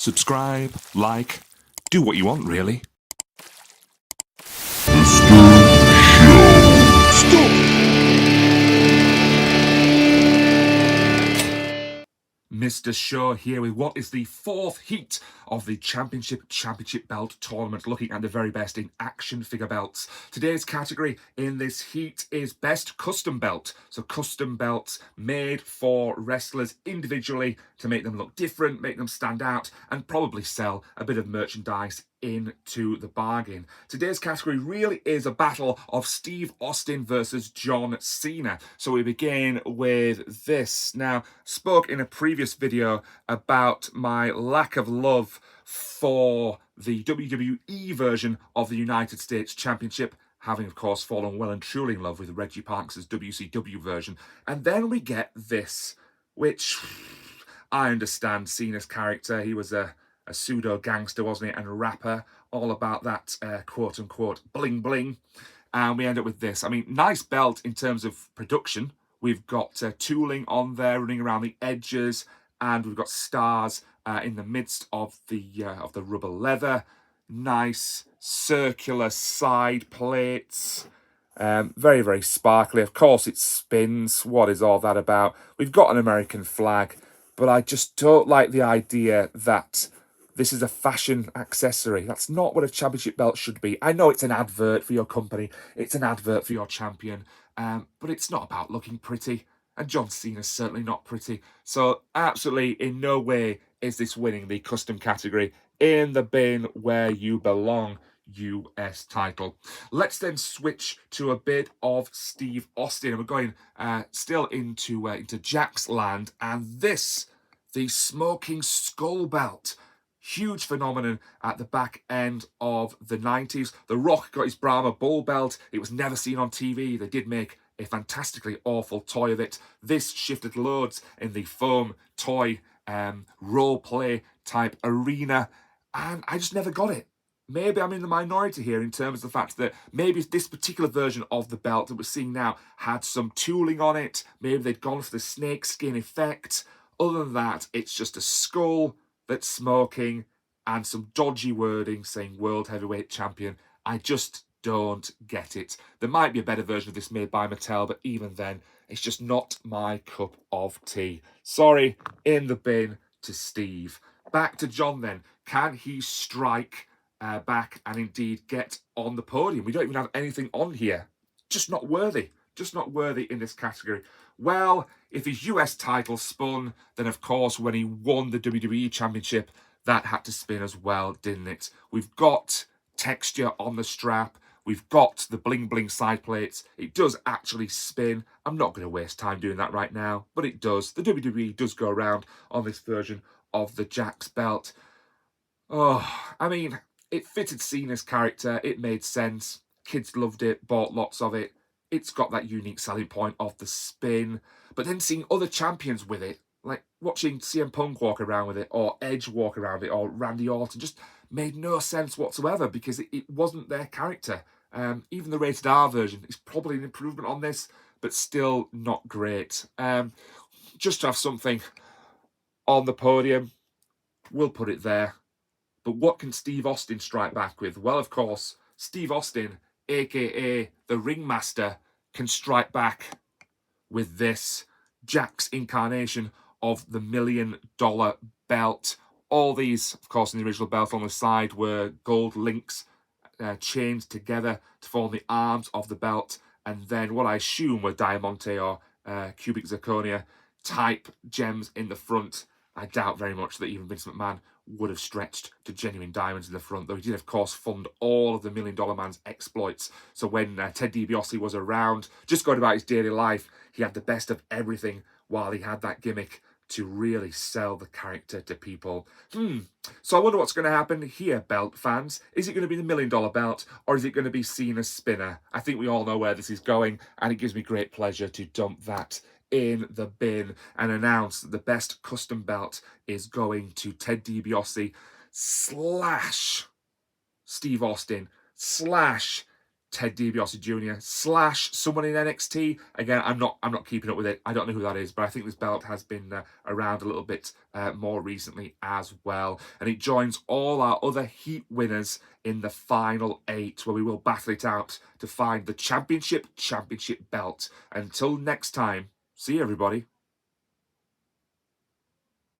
subscribe, like, do what you want, really. Mister Sho here with what is the fourth heat of the championship belt tournament, looking at the very best in action figure belts. Today's category in this heat is best custom belt. So custom belts made for wrestlers individually to make them look different, make them stand out, and probably sell a bit of merchandise into the bargain. Today's category really is a battle of Steve Austin versus John Cena. So we begin with this. Now, spoke in a previous video about my lack of love for the WWE version of the United States Championship, having of course fallen well and truly in love with Reggie Parks' WCW version. And then we get this, which I understand Cena's character. He was a pseudo gangster, wasn't he, and a rapper, all about that quote unquote bling bling. And we end up with this. I mean, nice belt in terms of production. We've got tooling on there running around the edges, and we've got stars in the midst of the rubber leather. Nice circular side plates. Very, very sparkly. Of course, it spins. What is all that about? We've got an American flag, but I just don't like the idea that this is a fashion accessory. That's not what a championship belt should be. I know it's an advert for your company. It's an advert for your champion. But it's not about looking pretty. And John Cena's certainly not pretty. So absolutely in no way is this winning the custom category. In the bin where you belong. US title. Let's then switch to a bit of Steve Austin. And we're going still into Jakks land. And this, the Smoking Skull belt. Huge phenomenon at the back end of the 90s. The Rock got his Brahma Bull belt. It was never seen on TV. They did make a fantastically awful toy of it. This shifted loads in the foam toy role play type arena, and I just never got it. Maybe I'm in the minority here in terms of the fact that maybe this particular version of the belt that we're seeing now had some tooling on it. Maybe they'd gone for the snake skin effect. Other than that, it's just a skull that's smoking and some dodgy wording saying World Heavyweight Champion. I just don't get it. There might be a better version of this made by Mattel, but even then, it's just not my cup of tea. Sorry, in the bin to Steve. Back to John then. Can he strike back and indeed get on the podium? We don't even have anything on here. Just not worthy. Just not worthy in this category. Well, if his US title spun, then of course when he won the WWE Championship, that had to spin as well, didn't it? We've got texture on the strap. We've got the bling bling side plates. It does actually spin. I'm not going to waste time doing that right now, but it does. The WWE does go around on this version of the Jakks belt. Oh, I mean, it fitted Cena's character. It made sense. Kids loved it, bought lots of it. It's got that unique selling point of the spin. But then seeing other champions with it, like watching CM Punk walk around with it, or Edge walk around with it, or Randy Orton, just made no sense whatsoever because it wasn't their character. Even the rated R version is probably an improvement on this, but still not great. Just to have something on the podium, we'll put it there. But what can Steve Austin strike back with? Well, of course, Steve Austin, aka the Ringmaster, can strike back with this Jakks incarnation of the $1 million belt. All these, of course, in the original belt on the side were gold links chained together to form the arms of the belt, and then what I assume were diamante or cubic zirconia type gems in the front. I doubt very much that even Vince McMahon would have stretched to genuine diamonds in the front, though he did, of course, fund all of the $1 Million Man's exploits. So when Ted DiBiase was around, just going about his daily life, he had the best of everything while he had that gimmick to really sell the character to people. So I wonder what's going to happen here, belt fans. Is it going to be the $1 Million belt, or is it going to be Cena's spinner? I think we all know where this is going, and it gives me great pleasure to dump that in the bin and announce that the best custom belt is going to Ted DiBiase / Steve Austin / Ted DiBiase Jr. / someone in NXT. Again, I'm not keeping up with it. I don't know who that is, but I think this belt has been around a little bit more recently as well. And it joins all our other Heat winners in the final 8, where we will battle it out to find the championship belt. Until next time, see you, everybody.